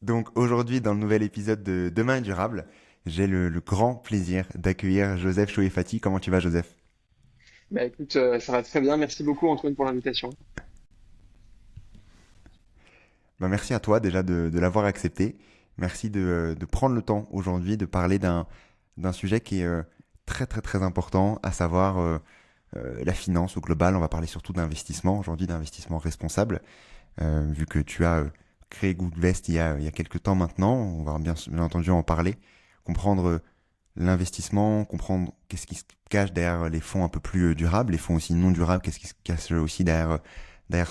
Donc aujourd'hui, dans le nouvel épisode de Demain est durable, j'ai le grand plaisir d'accueillir Joseph Choefati. Comment tu vas, Joseph? Bah écoute, ça va très bien. Merci beaucoup Antoine pour l'invitation. Ben, merci à toi déjà de l'avoir accepté. Merci de prendre le temps aujourd'hui de parler d'un sujet qui est très très très important, à savoir la finance au global. On va parler surtout d'investissement aujourd'hui, d'investissement responsable, vu que tu as créé Goodvest il y a quelques temps maintenant. On va bien entendu en parler, comprendre l'investissement, comprendre qu'est-ce qui se cache derrière les fonds un peu plus durables, les fonds aussi non durables, qu'est-ce qui se cache aussi derrière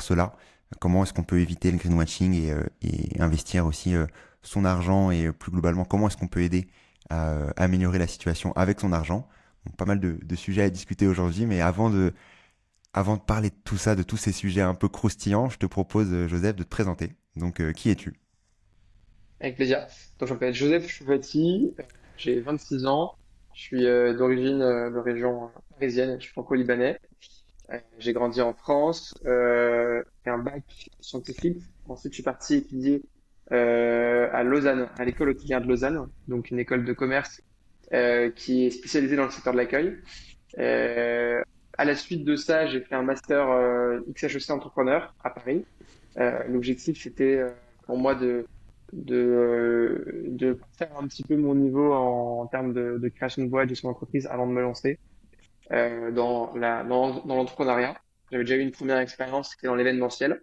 cela, comment est-ce qu'on peut éviter le greenwashing et investir aussi son argent et plus globalement comment est-ce qu'on peut aider à améliorer la situation avec son argent. Donc, pas mal de sujets à discuter aujourd'hui, mais avant de parler de tout ça, de tous ces sujets un peu croustillants, je te propose, Joseph, de te présenter. Donc, qui es-tu? Avec plaisir. Donc je m'appelle Joseph Choufati, j'ai 26 ans, je suis d'origine de région parisienne, je suis franco-libanais. J'ai grandi en France, fait un bac scientifique. Ensuite je suis parti étudier à Lausanne, à l'école hôtelière de Lausanne, donc une école de commerce qui est spécialisée dans le secteur de l'accueil. Euh, à la suite de ça, j'ai fait un master XHEC entrepreneur à Paris. L'objectif, c'était pour moi de faire un petit peu mon niveau en termes de création de boîte, gestion d'entreprise avant de me lancer dans l'entrepreneuriat. J'avais déjà eu une première expérience, c'était dans l'événementiel.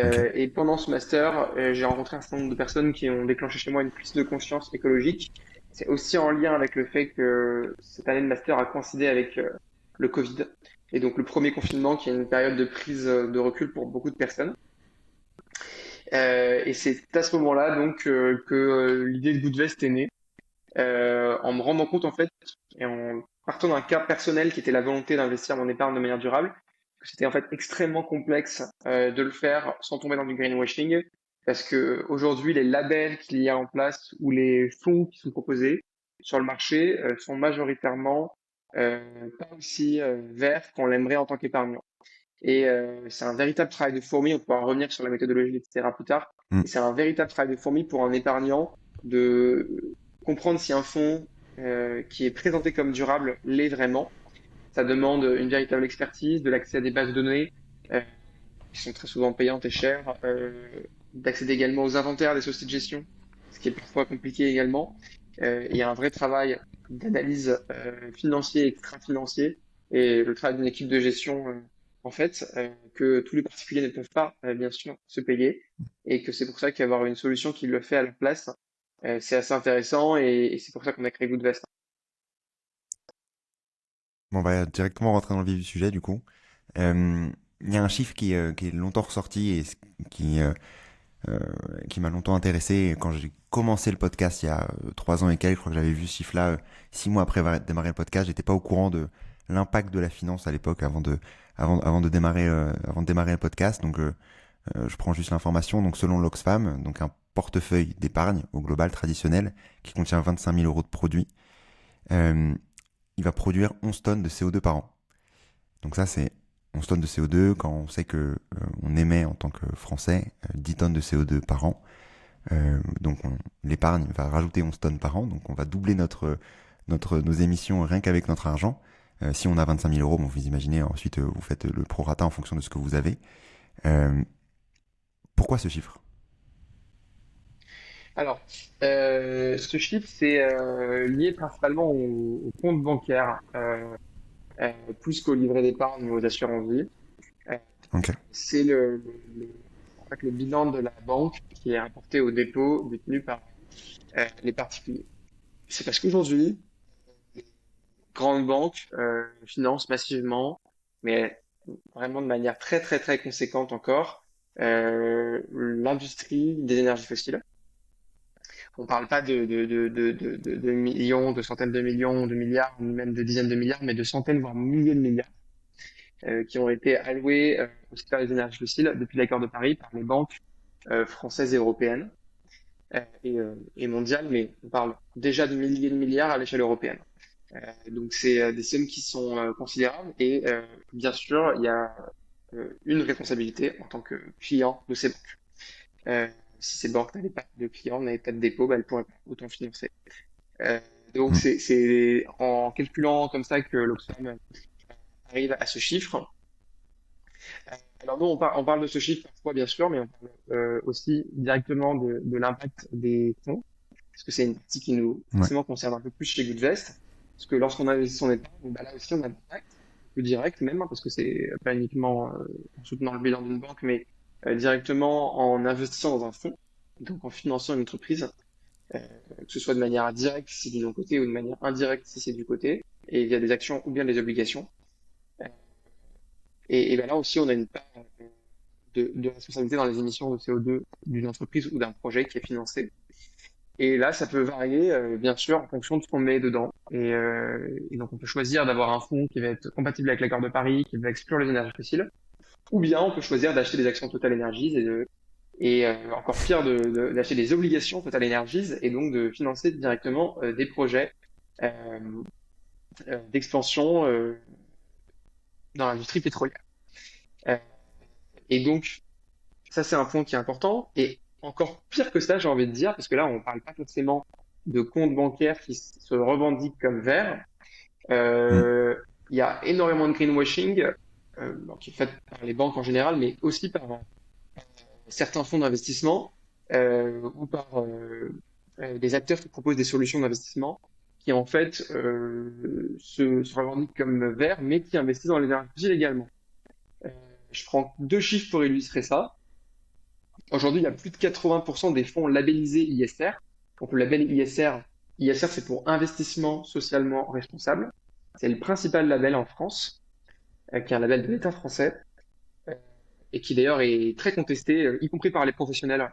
Ok. Et pendant ce master, j'ai rencontré un certain nombre de personnes qui ont déclenché chez moi une prise de conscience écologique. C'est aussi en lien avec le fait que cette année de master a coïncidé avec le Covid. Et donc le premier confinement, qui est une période de prise de recul pour beaucoup de personnes. Et c'est à ce moment-là donc que l'idée de Goodvest est née, en me rendant compte en fait et en partant d'un cas personnel qui était la volonté d'investir mon épargne de manière durable, que c'était en fait extrêmement complexe de le faire sans tomber dans du greenwashing, parce que aujourd'hui les labels qu'il y a en place ou les fonds qui sont proposés sur le marché sont majoritairement pas aussi verts qu'on l'aimerait en tant qu'épargnant. Et c'est un véritable travail de fourmi. On pourra revenir sur la méthodologie, etc. plus tard. Mm. Et c'est un véritable travail de fourmi pour un épargnant de comprendre si un fonds qui est présenté comme durable l'est vraiment. Ça demande une véritable expertise, de l'accès à des bases de données euh, qui sont très souvent payantes et chères, d'accéder également aux inventaires des sociétés de gestion, ce qui est parfois compliqué également. Il y a un vrai travail d'analyse financier et extra-financier et le travail d'une équipe de gestion, en fait, que tous les particuliers ne peuvent pas, bien sûr, se payer et que c'est pour ça qu'avoir une solution qui le fait à leur place, c'est assez intéressant et c'est pour ça qu'on a créé Goodvest. Bon, on va directement rentrer dans le vif du sujet, du coup. Euh, Il y a un chiffre qui est longtemps ressorti et qui, euh, euh, qui m'a longtemps intéressé. Quand j'ai commencé le podcast il y a 3 ans et quelques, je crois que j'avais vu ce chiffre-là 6 mois après avoir démarré le podcast. J'étais pas au courant de l'impact de la finance à l'époque avant de démarrer le podcast. Donc, je prends juste l'information. Donc, selon l'Oxfam, donc un portefeuille d'épargne au global traditionnel qui contient 25 000 euros de produits, euh, il va produire 11 tonnes de CO2 par an. Donc ça, c'est 11 tonnes de CO2 quand on sait que on émet en tant que Français 10 tonnes de CO2 par an. L'épargne va rajouter 11 tonnes par an, donc on va doubler nos émissions rien qu'avec notre argent. Si on a 25 000 euros, bon, vous imaginez, ensuite vous faites le prorata en fonction de ce que vous avez. Euh, Pourquoi ce chiffre? Alors, ce chiffre, c'est lié principalement au compte bancaire, plus qu'au livret d'épargne ou aux assurances vie. Euh, Ok. c'est en fait, le bilan de la banque qui est rapporté au dépôt détenu par les particuliers. C'est parce qu'aujourd'hui, les grandes banques financent massivement, mais vraiment de manière très très très conséquente encore, l'industrie des énergies fossiles. On parle pas de millions, de centaines de millions, de milliards, ni même de dizaines de milliards, mais de centaines, voire milliers de milliards qui ont été alloués au secteur des énergies fossiles depuis l'accord de Paris par les banques françaises et européennes et mondiales, mais on parle déjà de milliers de milliards à l'échelle européenne. Donc c'est des sommes qui sont considérables et bien sûr il y a une responsabilité en tant que client de ces banques. Si ces banques n'avaient pas de clients, n'avaient pas de dépôt, bah, elles pourraient pas autant-financer. Euh, donc Mm. c'est en calculant comme ça que l'Oxfam arrive à ce chiffre. Alors nous, on parle de ce chiffre parfois, bien sûr, mais on parle aussi directement de l'impact des fonds, parce que c'est une partie qui nous Ouais. forcément concerne un peu plus chez Goodvest, parce que lorsqu'on investit son épargne, bah là aussi on a un impact, plus direct même, hein, parce que c'est pas uniquement en soutenant le bilan d'une banque, mais directement en investissant dans un fonds, donc en finançant une entreprise, que ce soit de manière directe si c'est du côté ou de manière indirecte si c'est du côté, et via des actions ou bien des obligations. Euh, et ben là aussi, on a une part de responsabilité dans les émissions de CO2 d'une entreprise ou d'un projet qui est financé. Et là, ça peut varier, bien sûr, en fonction de ce qu'on met dedans. Et donc, on peut choisir d'avoir un fonds qui va être compatible avec l'accord de Paris, qui va exclure les énergies fossiles, ou bien on peut choisir d'acheter des actions Total Energies encore pire, d'acheter des obligations Total Energies et donc de financer directement des projets euh, d'expansion dans l'industrie pétrolière. Euh, et donc, ça, c'est un point qui est important. Et encore pire que ça, j'ai envie de dire, parce que là, on parle pas forcément de comptes bancaires qui se revendiquent comme verts. Mm. Euh, Il y a énormément de greenwashing, bon, qui est fait par les banques en général, mais aussi par certains fonds d'investissement ou par des acteurs qui proposent des solutions d'investissement qui en fait se revendiquent comme verts, mais qui investissent dans les énergies fossiles également. Euh, je prends deux chiffres pour illustrer ça. Aujourd'hui, il y a plus de 80% des fonds labellisés ISR. Donc le label ISR, ISR c'est pour investissement socialement responsable. C'est le principal label en France, qui est un label de l'État français, euh, et qui d'ailleurs est très contesté, y compris par les professionnels,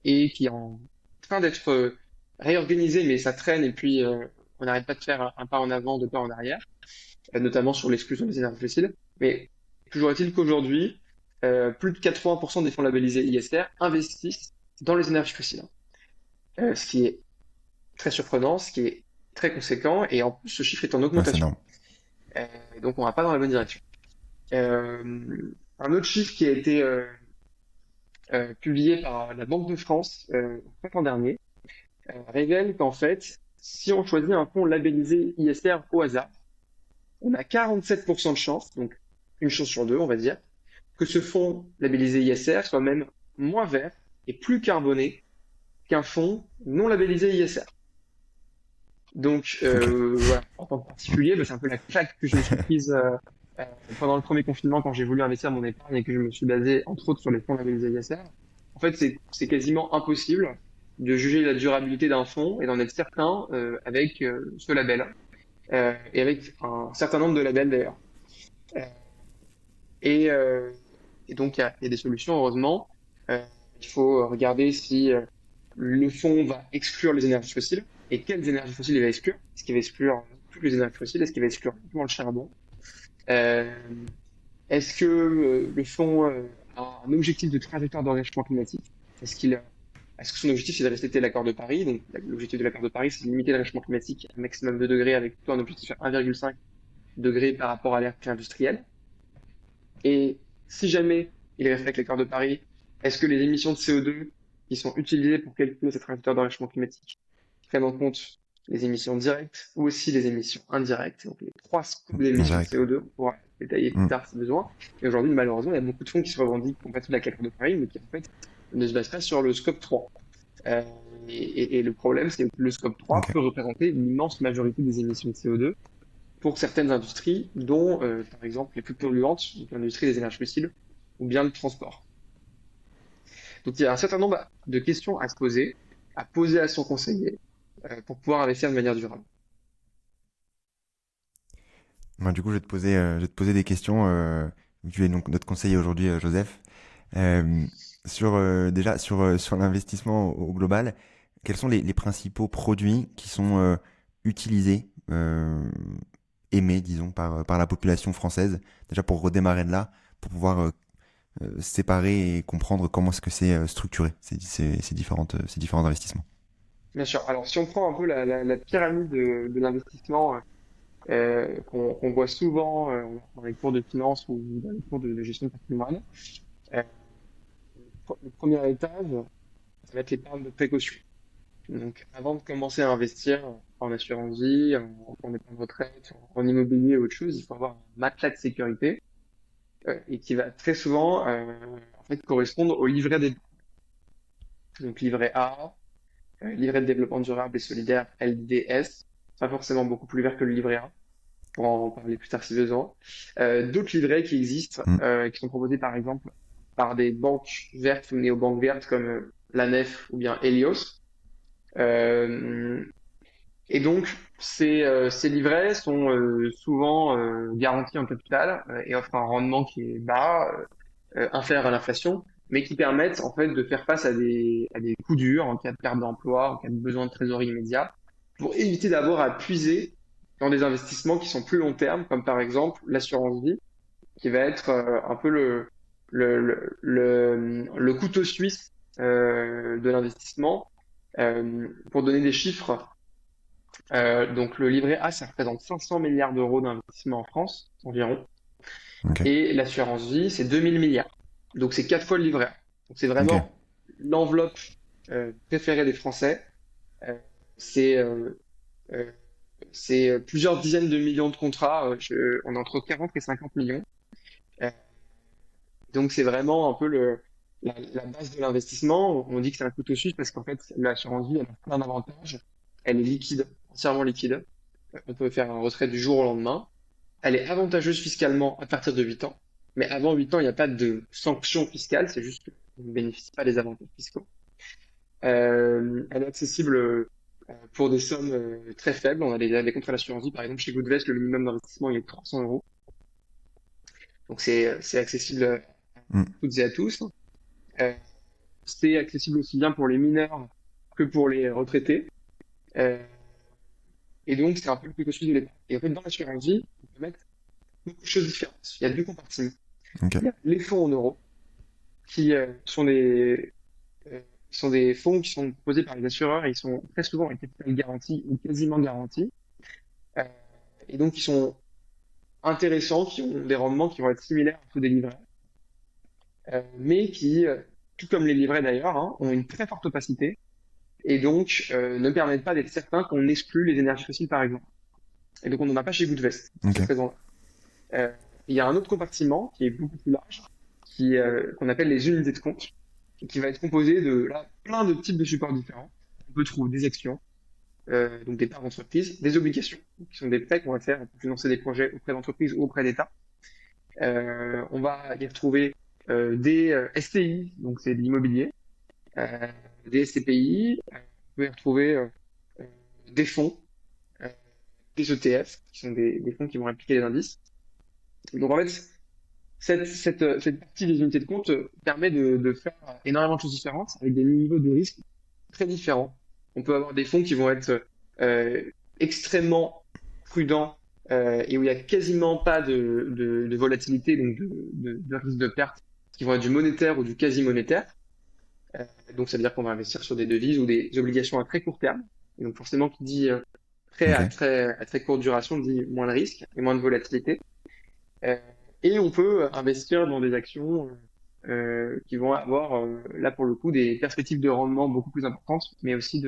et qui est en train d'être réorganisé, mais ça traîne, et puis on n'arrête pas de faire un pas en avant, deux pas en arrière, notamment sur l'exclusion des énergies fossiles. Mais toujours est-il qu'aujourd'hui, plus de 80% des fonds labellisés ISR investissent dans les énergies fossiles. Ce qui est très surprenant, ce qui est très conséquent, et en plus ce chiffre est en Ouais, c'est augmentation. énorme. Euh, donc on va pas dans la bonne direction. Un autre chiffre qui a été publié par la Banque de France au printemps dernier révèle qu'en fait, si on choisit un fonds labellisé ISR au hasard, on a 47% de chance, donc une chance sur deux, on va dire, que ce fonds labellisé ISR soit même moins vert et plus carboné qu'un fonds non labellisé ISR. Donc Ok. voilà, en tant que Mm. particulier, bah, c'est un peu la claque que je me suis prise euh, pendant le premier confinement quand j'ai voulu investir mon épargne et que je me suis basé entre autres sur les fonds labellisés ISR. En fait, c'est quasiment impossible de juger la durabilité d'un fonds et d'en être certain avec ce label et avec un certain nombre de labels d'ailleurs. Euh, et, euh, et donc il y a des solutions heureusement. Euh, il faut regarder si le fonds va exclure les énergies fossiles et quelles énergies fossiles il va exclure. Est-ce qu'il va exclure toutes les énergies fossiles? Est-ce qu'il va exclure uniquement le charbon? Euh, Est-ce que le fonds a un objectif de trajectoire de réchauffement climatique? Est-ce que son objectif c'est de respecter l'accord de Paris? Donc l'objectif de l'accord de Paris c'est de limiter le réchauffement climatique à un maximum de degrés avec plutôt un objectif à 1,5 degré par rapport à l'ère industrielle. Et si jamais il respecte l'accord de Paris, est-ce que les émissions de CO2 qui sont utilisées pour calculer cette trajectoire de réchauffement climatique prennent en compte les émissions directes ou aussi les émissions indirectes, donc les trois scopes d'émissions de Direct. CO2, on pourra détailler plus Mm. tard si besoin. Et aujourd'hui, malheureusement, il y a beaucoup de fonds qui se revendiquent compatibles avec l'accord de Paris, mais qui en fait ne se basent pas sur le scope 3. Euh, et le problème, c'est que le scope 3 Ok. peut représenter une immense majorité des émissions de CO2 pour certaines industries, dont par exemple les plus polluantes, donc l'industrie des énergies fossiles ou bien le transport. Donc il y a un certain nombre de questions à poser à son conseiller pour pouvoir investir de manière durable. Bah, du coup, je vais te poser des questions. Tu es donc notre conseiller aujourd'hui, Joseph. Euh, déjà sur l'investissement au global, quels sont les principaux produits qui sont utilisés, aimés, disons, par la population française, déjà pour redémarrer de là, pour pouvoir séparer et comprendre comment est-ce que c'est structuré, ces différents investissements. Bien sûr. Alors si on prend un peu la pyramide de l'investissement qu'on voit souvent dans les cours de finance ou dans les cours de gestion de patrimoine, euh, le premier étage, va être l'épargne de précaution. Donc, avant de commencer à investir en assurance vie, en épargne retraite, en immobilier ou autre chose, il faut avoir un matelas de sécurité et qui va très souvent en fait correspondre au livret des donc livret A, livret de développement durable et solidaire LDS, pas forcément beaucoup plus vert que le livret A, pour en parler plus tard si besoin. D'autres livrets qui existent, Mm. qui sont proposés par exemple par des banques vertes ou néobanques vertes comme la Nef ou bien Helios. Euh, et donc, ces livrets sont souvent garantis en capital et offrent un rendement qui est bas, inférieur à l'inflation, mais qui permettent en fait de faire face à des coups durs en cas de perte d'emploi, en cas de besoin de trésorerie immédiat, pour éviter d'avoir à puiser dans des investissements qui sont plus long terme, comme par exemple l'assurance vie, qui va être un peu le couteau suisse de l'investissement. Pour donner des chiffres, donc le livret A, ça représente 500 milliards d'euros d'investissement en France, environ. Ok. Et l'assurance vie, c'est 2000 milliards. Donc c'est 4 fois le livret A. Donc c'est Ok. vraiment l'enveloppe préférée des Français. Euh, c'est euh, euh, c'est plusieurs dizaines de millions de contrats. On est entre 40 et 50 millions. Euh, donc c'est vraiment un peu la base de l'investissement. On dit que c'est un couteau suisse parce qu'en fait l'assurance vie, elle a plein d'avantages. Elle est liquide, entièrement liquide. On peut faire un retrait du jour au lendemain. Elle est avantageuse fiscalement à partir de 8 ans. Mais avant 8 ans, il n'y a pas de sanction fiscale, c'est juste qu'on ne bénéficie pas des avantages fiscaux. Elle est accessible pour des sommes très faibles. On a des contrats d'assurance vie, par exemple chez Goodvest, le minimum d'investissement il est de 300 euros. Donc c'est accessible à Mm. toutes et à tous. Euh, c'est accessible aussi bien pour les mineurs que pour les retraités. Euh, et donc c'est un peu le plus suisse de l'épargne. Et en fait, dans l'assurance vie, on peut mettre beaucoup de choses différentes. Il y a deux compartiments. Ok. Il y a les fonds en euros, qui euh, sont des fonds qui sont proposés par les assureurs et ils sont très souvent en capital garanti ou quasiment garantis. Euh, et donc, ils sont intéressants, qui ont des rendements qui vont être similaires à ceux des livrets, mais qui, tout comme les livrets d'ailleurs, hein, ont une très forte opacité et donc ne permettent pas d'être certain qu'on exclut les énergies fossiles, par exemple. Et donc, on n'en a pas chez Goodvest, pour Ok. cette raison-là. Euh, il y a un autre compartiment qui est beaucoup plus large, qu'on appelle les unités de compte, et qui va être composé de là, plein de types de supports différents. On peut trouver des actions, donc des parts d'entreprise, des obligations, qui sont des prêts qu'on va faire pour financer des projets auprès d'entreprises ou auprès d'États. On va y retrouver des SCI, donc c'est de l'immobilier, euh, des SCPI, on peut y retrouver euh, des fonds, euh, des ETF, qui sont des fonds qui vont impliquer les indices. Donc en fait, cette partie des unités de compte permet de faire énormément de choses différentes avec des niveaux de risque très différents. On peut avoir des fonds qui vont être euh, extrêmement prudents et où il y a quasiment pas de volatilité, donc de risque de perte, qui vont être du monétaire ou du quasi-monétaire. Euh, donc ça veut dire qu'on va investir sur des devises ou des obligations à très court terme. Et donc forcément, qui dit prêt Ok. à très courte duration dit moins de risque et moins de volatilité. Euh, et on peut investir dans des actions qui vont avoir, là pour le coup, des perspectives de rendement beaucoup plus importantes, mais aussi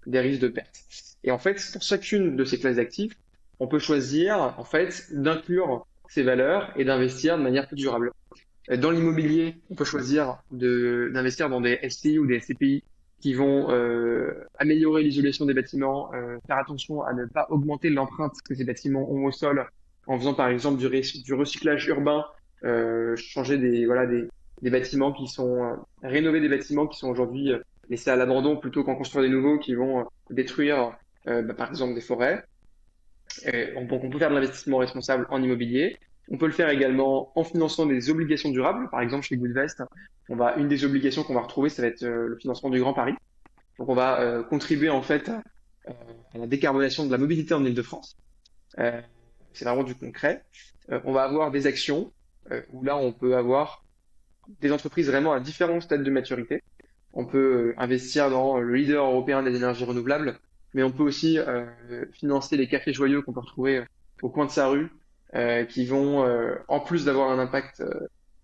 des risques de perte. Et en fait, pour chacune de ces classes d'actifs, on peut choisir en fait d'inclure ces valeurs et d'investir de manière plus durable. Dans l'immobilier, on peut choisir d'investir dans des SCI ou des SCPI qui vont améliorer l'isolation des bâtiments, faire attention à ne pas augmenter l'empreinte que ces bâtiments ont au sol en faisant par exemple du recyclage urbain, changer des bâtiments qui sont rénover des bâtiments qui sont aujourd'hui laissés à l'abandon plutôt qu'en construire des nouveaux qui vont détruire par exemple des forêts. Donc on peut faire de l'investissement responsable en immobilier. On peut le faire également en finançant des obligations durables. Par exemple, chez Goodvest, une des obligations qu'on va retrouver, ça va être le financement du Grand Paris. Donc on va contribuer en fait à la décarbonation de la mobilité en Île-de-France. Euh, c'est vraiment du concret. On va avoir des actions où là on peut avoir des entreprises vraiment à différents stades de maturité. On peut investir dans le leader européen des énergies renouvelables, mais on peut aussi financer les cafés joyeux qu'on peut retrouver au coin de sa rue, qui vont, en plus d'avoir un impact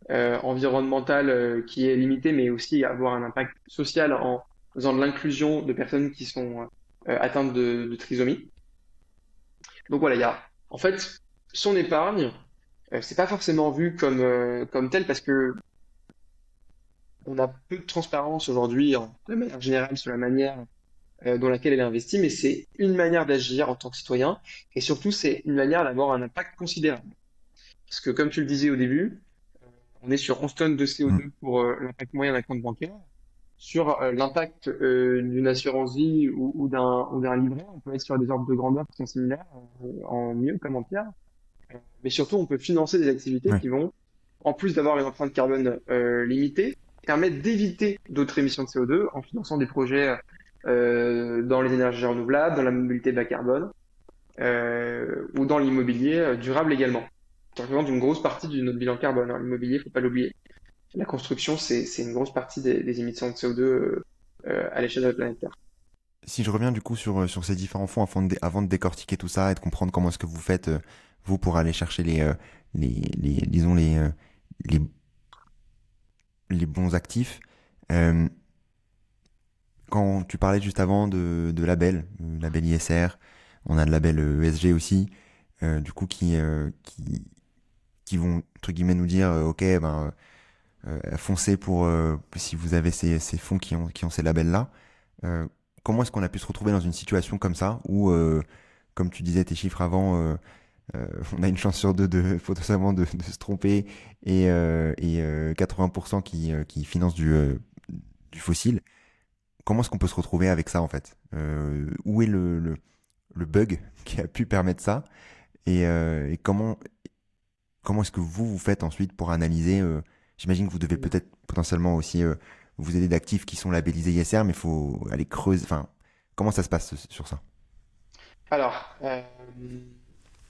environnemental qui est limité, mais aussi avoir un impact social faisant de l'inclusion de personnes qui sont atteintes de trisomie. Donc voilà, il y a en fait son épargne, c'est pas forcément vu comme tel parce que on a peu de transparence aujourd'hui de manière générale sur la manière dans laquelle elle est investie, mais c'est une manière d'agir en tant que citoyen et surtout c'est une manière d'avoir un impact considérable. Parce que comme tu le disais au début, on est sur 11 tonnes de Mm. CO2 pour l'impact moyen d'un compte bancaire. Sur l'impact d'une assurance vie ou d'un livret, on peut être sur des ordres de grandeur qui sont similaires, en mieux comme en pire. Mais surtout, on peut financer des activités Ouais. qui vont, en plus d'avoir une empreinte carbone limitée, permettre d'éviter d'autres émissions de CO2 en finançant des projets dans les énergies renouvelables, dans la mobilité bas carbone ou dans l'immobilier durable également. Ça représente une grosse partie de notre bilan carbone, hein. L'immobilier, faut pas l'oublier. La construction, c'est une grosse partie des émissions de CO2 à l'échelle de la planète Terre. Si je reviens du coup sur ces différents fonds avant de décortiquer tout ça et de comprendre comment est-ce que vous faites, vous, pour aller chercher disons, les, les bons actifs, euh, quand tu parlais juste avant de label, label ISR, on a le label ESG aussi, du coup, qui vont, entre guillemets, nous dire, ok, ben, foncez si vous avez ces fonds qui ont ces labels-là. Euh, Comment est-ce qu'on a pu se retrouver dans une situation comme ça où, comme tu disais tes chiffres avant, on a une chance sur deux potentiellement de se tromper et 80% qui financent du fossile. Comment est-ce qu'on peut se retrouver avec ça en fait? Où est le bug qui a pu permettre ça? Et comment est-ce que vous faites ensuite pour analyser j'imagine que vous devez peut-être potentiellement aussi vous aider d'actifs qui sont labellisés ISR, mais il faut aller creuser. Enfin, comment ça se passe sur ça? Alors,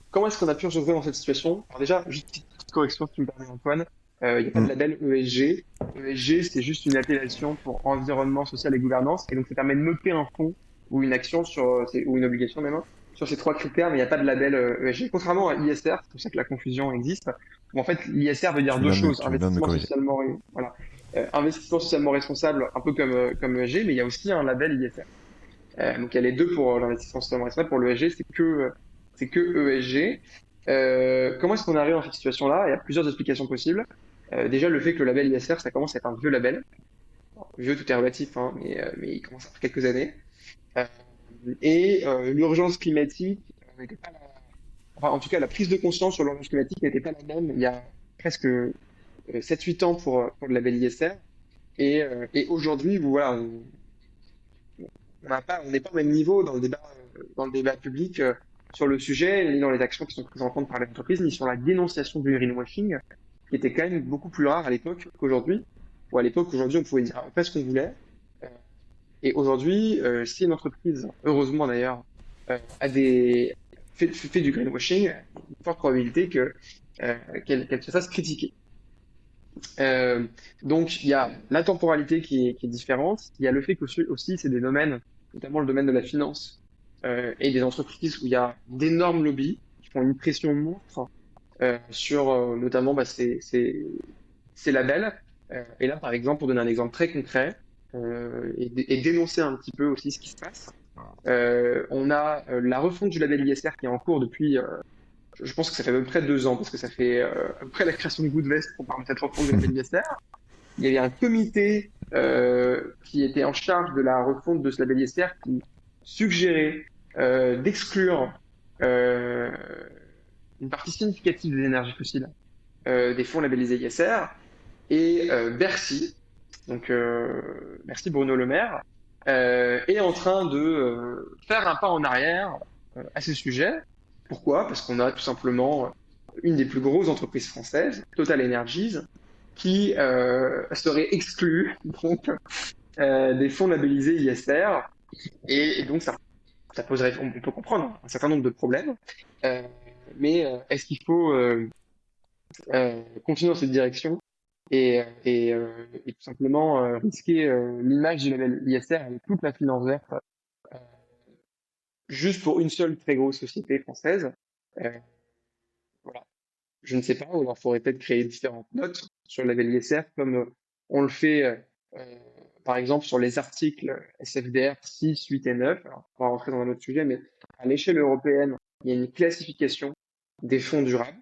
comment est-ce qu'on a pu se retrouver dans cette situation? Alors déjà, juste petite correction, si tu me permets, Antoine. Il n'y a pas de Mm. label ESG. ESG, c'est juste une appellation pour environnement, social et gouvernance. Et donc, ça permet de noter un fonds ou une action ou une obligation même, hein, sur ces trois critères, mais il n'y a pas de label ESG. Contrairement à ISR, c'est pour ça que la confusion existe. Où en fait, l'ISR veut dire deux choses. Tu viens de me Investissement corriger. socialement, voilà. Investissement socialement responsable, un peu comme ESG, mais il y a aussi un label ISR. Donc il y a les deux pour l'investissement socialement responsable. Pour l'ESG, c'est que ESG. Comment est-ce qu'on arrive dans cette situation-là? Il y a plusieurs explications possibles. Déjà, le fait que le label ISR, ça commence à être un vieux label. Bon, vieux, tout est relatif, hein, mais il commence à faire quelques années. Euh, l'urgence climatique n'était pas enfin, en tout cas, la prise de conscience sur l'urgence climatique n'était pas la même il y a presque 7-8 ans pour le label ISR. Et aujourd'hui, voilà, on n'est pas au même niveau dans le débat public sur le sujet, ni dans les actions qui sont prises en compte par les entreprises, ni sur la dénonciation du greenwashing, qui était quand même beaucoup plus rare à l'époque qu'aujourd'hui. Ou à l'époque, aujourd'hui, on pouvait dire à peu près ce qu'on voulait. Euh, et aujourd'hui, si une entreprise, heureusement d'ailleurs, fait du greenwashing, il y a une forte probabilité qu'elle se fasse critiquer. Euh, donc, il y a la temporalité qui est différente. Il y a le fait que aussi, c'est des domaines, notamment le domaine de la finance et des entreprises où il y a d'énormes lobbies qui font une pression monstre sur notamment ces labels. Et là, par exemple, pour donner un exemple très concret et dénoncer un petit peu aussi ce qui se passe, on a la refonte du label ISR qui est en cours depuis je pense que ça fait à peu près 2 ans, parce que ça fait à peu près la création de Goodvest qu'on parle de cette refonte de la BLISR. Il y avait un comité qui était en charge de la refonte de ce label ISR qui suggérait d'exclure euh, une partie significative des énergies fossiles des fonds labellisés ISR. Et Bercy, donc merci Bruno Le Maire, est en train de faire un pas en arrière à ce sujet. Pourquoi? Parce qu'on a tout simplement une des plus grosses entreprises françaises, Total Energies, qui serait exclue donc des fonds labellisés ISR. Et donc ça poserait, on peut comprendre, un certain nombre de problèmes. Euh, mais est-ce qu'il faut continuer dans cette direction et tout simplement risquer l'image du label ISR avec toute la finance verte euh, juste pour une seule très grosse société française? Euh, voilà. Je ne sais pas, ou alors il faudrait peut-être créer différentes notes sur le label ISR comme on le fait par exemple, sur les articles SFDR 6, 8 et 9, alors, on va rentrer dans un autre sujet, mais à l'échelle européenne, il y a une classification des fonds durables.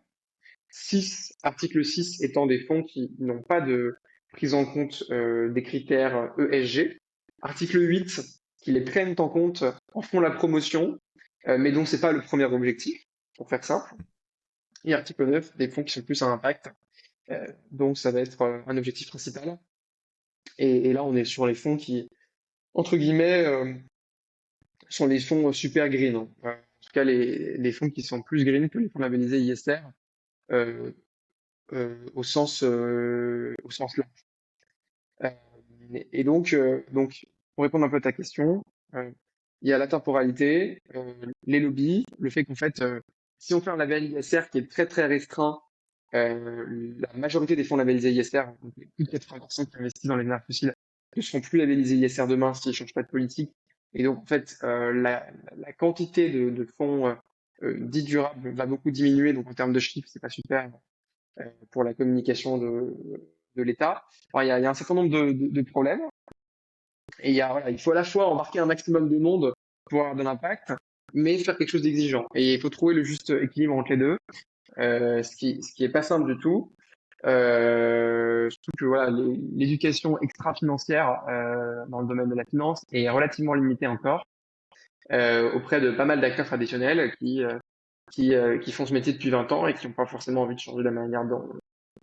Article 6 étant des fonds qui n'ont pas de prise en compte des critères ESG. Article 8, qui les prennent en compte, en font la promotion, mais dont c'est pas le premier objectif, pour faire simple. Et article 9, des fonds qui sont plus à impact, donc ça va être un objectif principal. Et là, on est sur les fonds qui, entre guillemets, sont les fonds super green, hein. En tout cas, les fonds qui sont plus green que les fonds labellisés ISR, euh, au sens large. Et donc, pour répondre un peu à ta question, il y a la temporalité, les lobbies, le fait qu'en fait, si on fait un label ISR qui est très très restreint, la majorité des fonds labellisés ISR, donc plus de 80% qui investissent dans les énergies fossiles, ne seront plus labellisés ISR demain s'ils ne changent pas de politique. Et donc, en fait, la quantité de fonds dits durables va beaucoup diminuer. Donc, en termes de chiffres, c'est pas super pour la communication de l'État. Alors, il y a un certain nombre de problèmes. Et voilà, il faut à la fois embarquer un maximum de monde pour avoir de l'impact, mais faire quelque chose d'exigeant. Et il faut trouver le juste équilibre entre les deux, ce qui est pas simple du tout. Surtout que voilà, l'éducation extra-financière dans le domaine de la finance est relativement limitée encore auprès de pas mal d'acteurs traditionnels qui font ce métier depuis 20 ans et qui n'ont pas forcément envie de changer la manière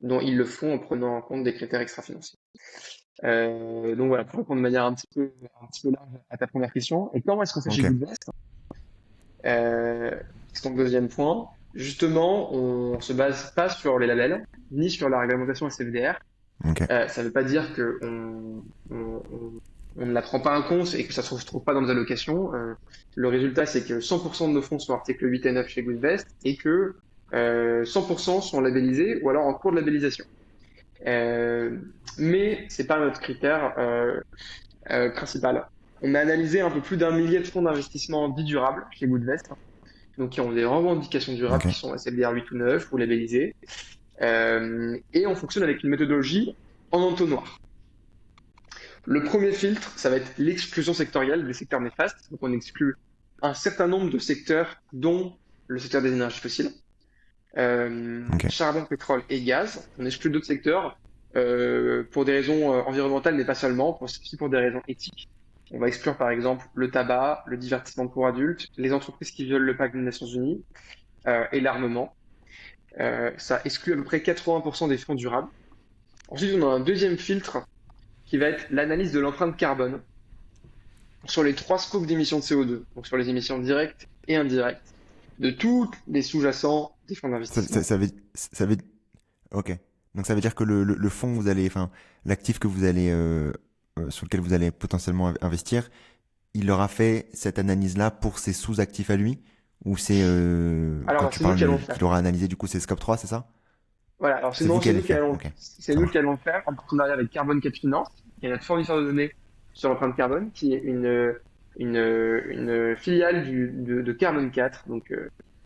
dont ils le font en prenant en compte des critères extra-financiers. Donc voilà, pour répondre de manière un petit peu large à ta première question. Et comment est-ce qu'on fait chez Ok, Goodvest? C'est ton deuxième point. Justement, on se base pas sur les labels, ni sur la réglementation SFDR. ok. Ça ne veut pas dire que on ne la prend pas en compte et que ça se trouve pas dans nos allocations. Le résultat, c'est que 100% de nos fonds sont articles 8 et 9 chez Goodvest et que 100% sont labellisés ou alors en cours de labellisation. Euh, mais c'est pas notre critère principal. On a analysé un peu plus d'un millier de fonds d'investissement dits durables chez Goodvest, donc qui ont des revendications durables Ok. qui sont SFDR 8 ou 9 ou labellisés. Et on fonctionne avec une méthodologie en entonnoir. Le premier filtre, ça va être l'exclusion sectorielle des secteurs néfastes. Donc on exclut un certain nombre de secteurs, dont le secteur des énergies fossiles, Ok. charbon, pétrole et gaz. On exclut d'autres secteurs pour des raisons environnementales, mais pas seulement, aussi pour des raisons éthiques. On va exclure par exemple le tabac, le divertissement pour adultes, les entreprises qui violent le pacte des Nations Unies et l'armement. Ça exclut à peu près 80% des fonds durables. Ensuite, on a un deuxième filtre qui va être l'analyse de l'empreinte carbone sur les trois scopes d'émissions de CO2, donc sur les émissions directes et indirectes, de tous les sous-jacents des fonds Ça, ça, d'investissement. ça veut, ok. Donc ça veut dire que le fonds, vous allez, enfin, l'actif que vous allez, sur lequel vous allez potentiellement investir, il aura fait cette analyse-là pour ses sous-actifs à lui, ou c'est quand Alors, tu c'est nous parles qui allons le qu'il faire. aura analysé du coup c'est Scope 3, c'est ça? Voilà, alors C'est vous sinon, qui allez le faire, ok, c'est ça nous qui marche. allons le faire en partenariat avec Carbon Cap Finance, qui est notre fournisseur de données sur l'empreinte carbone, qui est une filiale de Carbon 4, donc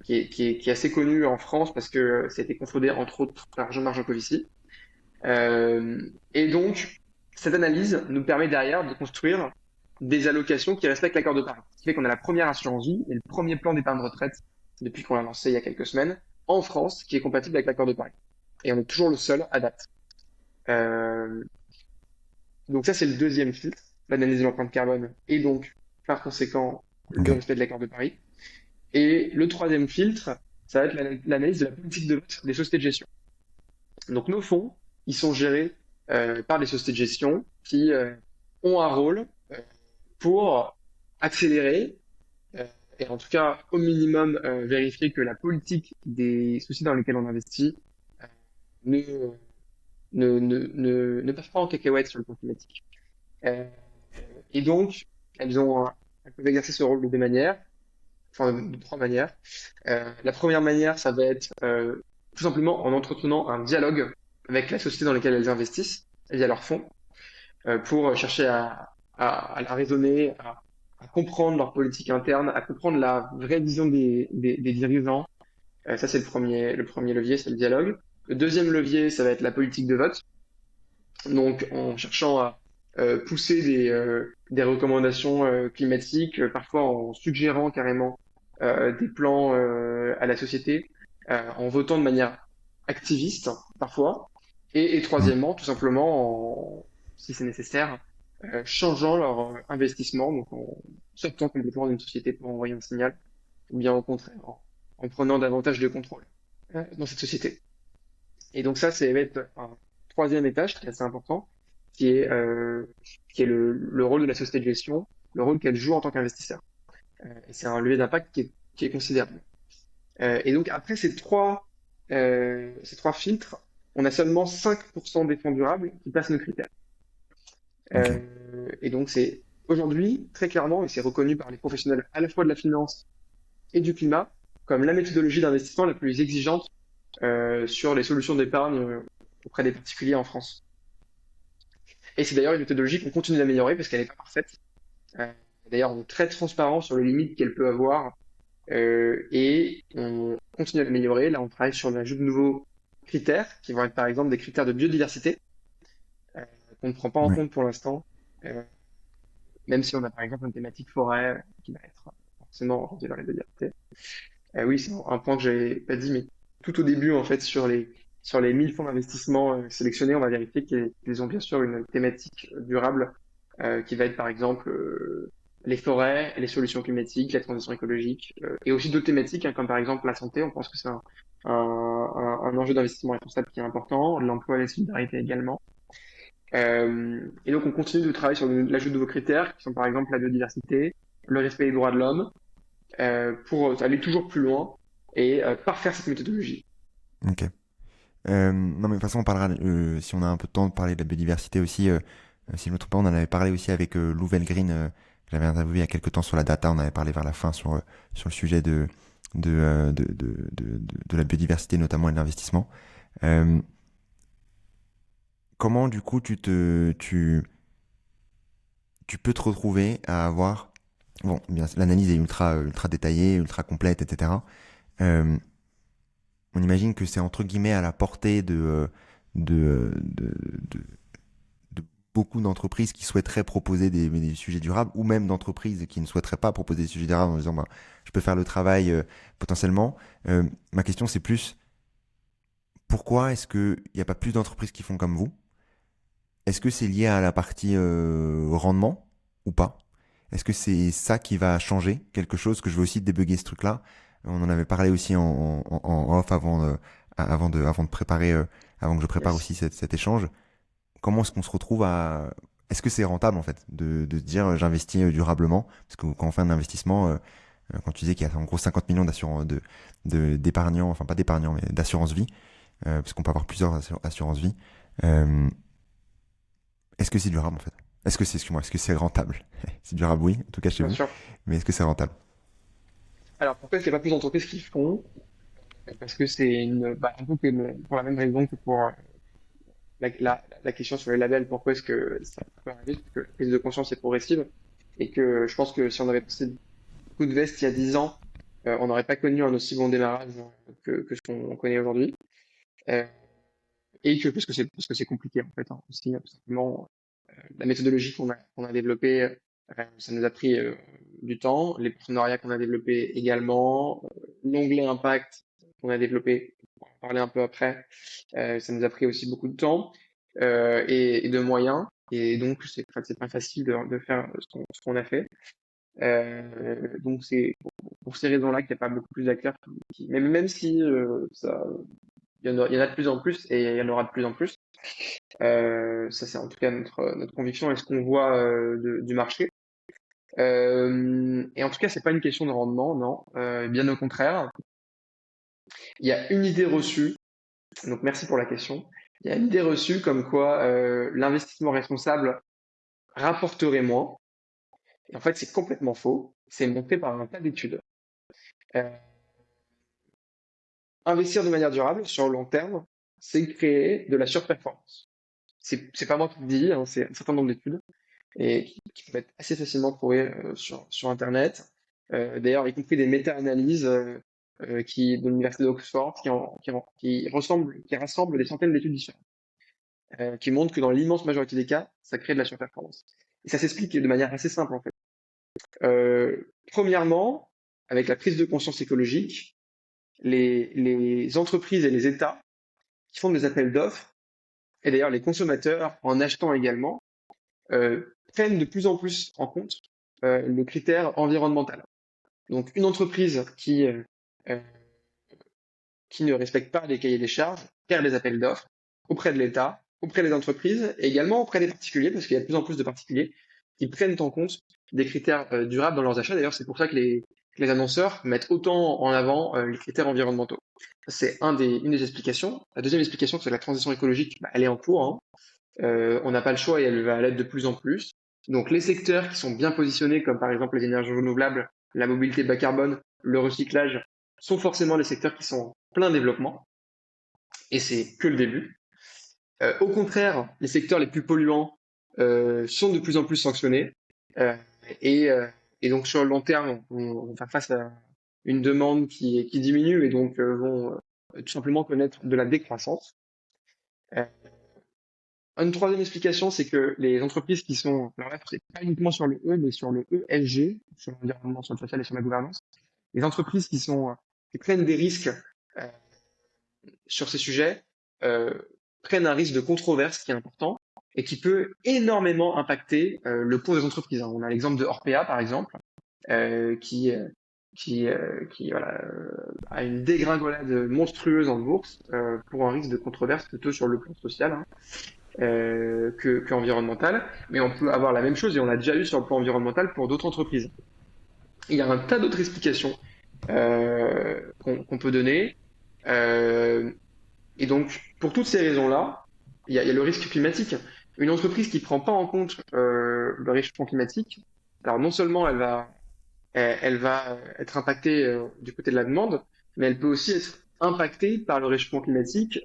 qui est assez connue en France parce que ça a été confondé entre autres par Jean-Marc Jancovici. Et donc, cette analyse nous permet derrière de construire des allocations qui respectent l'accord de Paris. Ce qui fait qu'on a la première assurance vie et le premier plan d'épargne retraite depuis qu'on l'a lancé il y a quelques semaines en France qui est compatible avec l'accord de Paris. Et on est toujours le seul à date. Euh, donc ça, c'est le deuxième filtre, l'analyse de l'empreinte carbone et donc, par conséquent, Ok, le respect de l'accord de Paris. Et le troisième filtre, ça va être l'analyse de la politique de vote des sociétés de gestion. Donc nos fonds, ils sont gérés par des sociétés de gestion qui ont un rôle pour accélérer et en tout cas au minimum vérifier que la politique des sociétés dans lesquelles on investit euh, ne, ne passe pas en cacahuète sur le plan climatique. Euh, et donc, elles peuvent exercer ce rôle de deux manières, enfin de trois manières. La première manière, ça va être tout simplement en entretenant un dialogue avec la société dans laquelle elles investissent via leurs fonds pour chercher à la raisonner, à comprendre leur politique interne, à comprendre la vraie vision des dirigeants. Ça, c'est le premier levier, c'est le dialogue. Le deuxième levier, ça va être la politique de vote. Donc, en cherchant pousser des recommandations climatiques, parfois en suggérant carrément des plans à la société, en votant de manière activiste parfois, et Mm. troisièmement, tout simplement, si c'est nécessaire, changeant leur investissement, donc en sortant complètement d'une société pour envoyer un signal, ou bien au contraire, en prenant davantage de contrôle dans cette société. Et donc ça, c'est va être un troisième étage qui est assez important, qui est, euh, qui est le rôle de la société de gestion, le rôle qu'elle joue en tant qu'investisseur. Et c'est un levier d'impact qui est considérable. Et donc après ces trois filtres, on a seulement 5% des fonds durables qui passent nos critères. Ok. Et donc c'est aujourd'hui, très clairement, et c'est reconnu par les professionnels à la fois de la finance et du climat, comme la méthodologie d'investissement la plus exigeante sur les solutions d'épargne auprès des particuliers en France. Et c'est d'ailleurs une méthodologie qu'on continue d'améliorer parce qu'elle n'est pas parfaite. Euh, D'ailleurs, on est très transparent sur les limites qu'elle peut avoir et on continue d'améliorer. Là, on travaille sur l'ajout de nouveaux critères qui vont être par exemple des critères de biodiversité euh, qu'on ne prend pas en Ouais. compte pour l'instant, euh, même si on a par exemple une thématique forêt qui va être forcément orientée vers la biodiversité. Oui, c'est un point que j'avais pas dit, mais tout au début, en fait, sur les 1000 fonds d'investissement sélectionnés, on va vérifier qu'ils ont bien sûr une thématique durable qui va être par exemple les forêts, les solutions climatiques, la transition écologique, et aussi d'autres thématiques, hein, comme par exemple la santé. On pense que c'est un enjeu d'investissement responsable qui est important, l'emploi et la solidarité également. Et donc, on continue de travailler sur l'ajout de nouveaux critères, qui sont par exemple la biodiversité, le respect des droits de l'homme, pour aller toujours plus loin et parfaire cette méthodologie. Ok. Non, mais de toute façon, on parlera, si on a un peu de temps, de parler de la biodiversité aussi. Si je ne me trompe pas, on en avait parlé aussi avec Lou Green, que j'avais interviewé il y a quelques temps sur la data. On avait parlé vers la fin sur le sujet de la biodiversité, notamment, et de l'investissement. Euh, Comment, du coup, tu peux te retrouver à avoir. Bon, bien, l'analyse est ultra détaillée, ultra complète, etc. Euh, on imagine que c'est entre guillemets à la portée de, de, de, de beaucoup d'entreprises qui souhaiteraient proposer des sujets durables, ou même d'entreprises qui ne souhaiteraient pas proposer des sujets durables en disant bah, je peux faire le travail potentiellement. Ma question c'est plus pourquoi est-ce qu'il n'y a pas plus d'entreprises qui font comme vous? Est-ce que c'est lié à la partie rendement ou pas? Est-ce que c'est ça qui va changer quelque chose? Que je veux aussi débugger ce truc-là. On en avait parlé aussi en off avant de préparer, avant que je prépare Yes. aussi cet échange. Comment est-ce qu'on se retrouve à... Est-ce que c'est rentable en fait de se dire j'investis durablement? Parce que quand on fait un investissement, quand tu disais qu'il y a en gros 50 millions d'épargnants, enfin pas d'épargnants, mais d'assurance vie, parce qu'on peut avoir plusieurs assurances vie, euh, est-ce que c'est durable en fait? Excuse-moi, est-ce que c'est rentable? C'est durable, oui, en tout cas chez Bien vous, sûr. mais est-ce que c'est rentable? Alors, pourquoi est-ce qu'il n'y a pas plus d'entreprises qui le font? Parce que c'est un peu pour la même raison que pour la question sur les labels. Pourquoi est-ce que ça peut arriver? Parce que la prise de conscience est progressive et que je pense que si on avait passé coup de veste il y a 10 ans, on n'aurait pas connu un aussi bon démarrage que ce qu'on connaît aujourd'hui. Euh, et que parce que c'est compliqué en fait, hein, aussi, tout simplement. La méthodologie qu'on a développée, ça nous a pris du temps. Les partenariats qu'on a développés également, l'onglet impact qu'on a développé, on va en parler un peu après, ça nous a pris aussi beaucoup de temps et de moyens. Et donc, en fait, c'est pas facile de faire ce qu'on a fait. Donc, c'est pour ces raisons-là qu'il n'y a pas beaucoup plus d'acteurs même si il y en a de plus en plus et il y en aura de plus en plus. Ça, c'est en tout cas notre conviction et ce qu'on voit du marché. Et en tout cas, c'est pas une question de rendement, non. Bien au contraire. Il y a une idée reçue, donc merci pour la question. Il y a une idée reçue comme quoi l'investissement responsable rapporterait moins. Et en fait, c'est complètement faux. C'est montré par un tas d'études. Euh, Investir de manière durable sur le long terme, c'est créer de la surperformance. C'est pas moi qui le dis, hein, c'est un certain nombre d'études. Et qui peuvent être assez facilement trouvées sur Internet. D'ailleurs, y compris des méta-analyses de l'université d'Oxford qui rassemblent des centaines d'études différentes. qui montrent que dans l'immense majorité des cas, ça crée de la surperformance. Et ça s'explique de manière assez simple en fait. Premièrement, avec la prise de conscience écologique, les entreprises et les États qui font des appels d'offres, et d'ailleurs les consommateurs en achetant également, prennent de plus en plus en compte le critère environnemental. Donc une entreprise euh, qui ne respecte pas les cahiers des charges perd des appels d'offres auprès de l'État, auprès des entreprises et également auprès des particuliers, parce qu'il y a de plus en plus de particuliers qui prennent en compte des critères durables dans leurs achats. D'ailleurs, c'est pour ça que les annonceurs mettent autant en avant les critères environnementaux. C'est une des explications. La deuxième explication, c'est que la transition écologique, bah, elle est en cours, hein. On n'a pas le choix et elle va l'être de plus en plus. Donc les secteurs qui sont bien positionnés, comme par exemple les énergies renouvelables, la mobilité bas carbone, le recyclage, sont forcément des secteurs qui sont en plein développement. Et c'est que le début. Au contraire, les secteurs les plus polluants sont de plus en plus sanctionnés. Euh, et, euh, et donc sur le long terme, on va faire face à une demande qui diminue et donc vont tout simplement connaître de la décroissance. Euh, Une troisième explication, c'est que les entreprises qui sont, alors là, c'est pas uniquement sur le E, mais sur le ESG, sur l'environnement, sur le social et sur la gouvernance, les entreprises qui prennent des risques euh, sur ces sujets euh, prennent un risque de controverse qui est important et qui peut énormément impacter le cours des entreprises, hein. On a l'exemple de Orpea, par exemple, euh, qui, euh, qui voilà, a une dégringolade monstrueuse en bourse pour un risque de controverse plutôt sur le plan social, hein, que environnemental. Mais on peut avoir la même chose et on l'a déjà eu sur le plan environnemental pour d'autres entreprises. Il y a un tas d'autres explications qu'on peut donner. Euh, et donc, pour toutes ces raisons-là, il y a le risque climatique. Une entreprise qui prend pas en compte le réchauffement climatique, alors non seulement elle va être impactée du côté de la demande, mais elle peut aussi être impactée par le réchauffement climatique.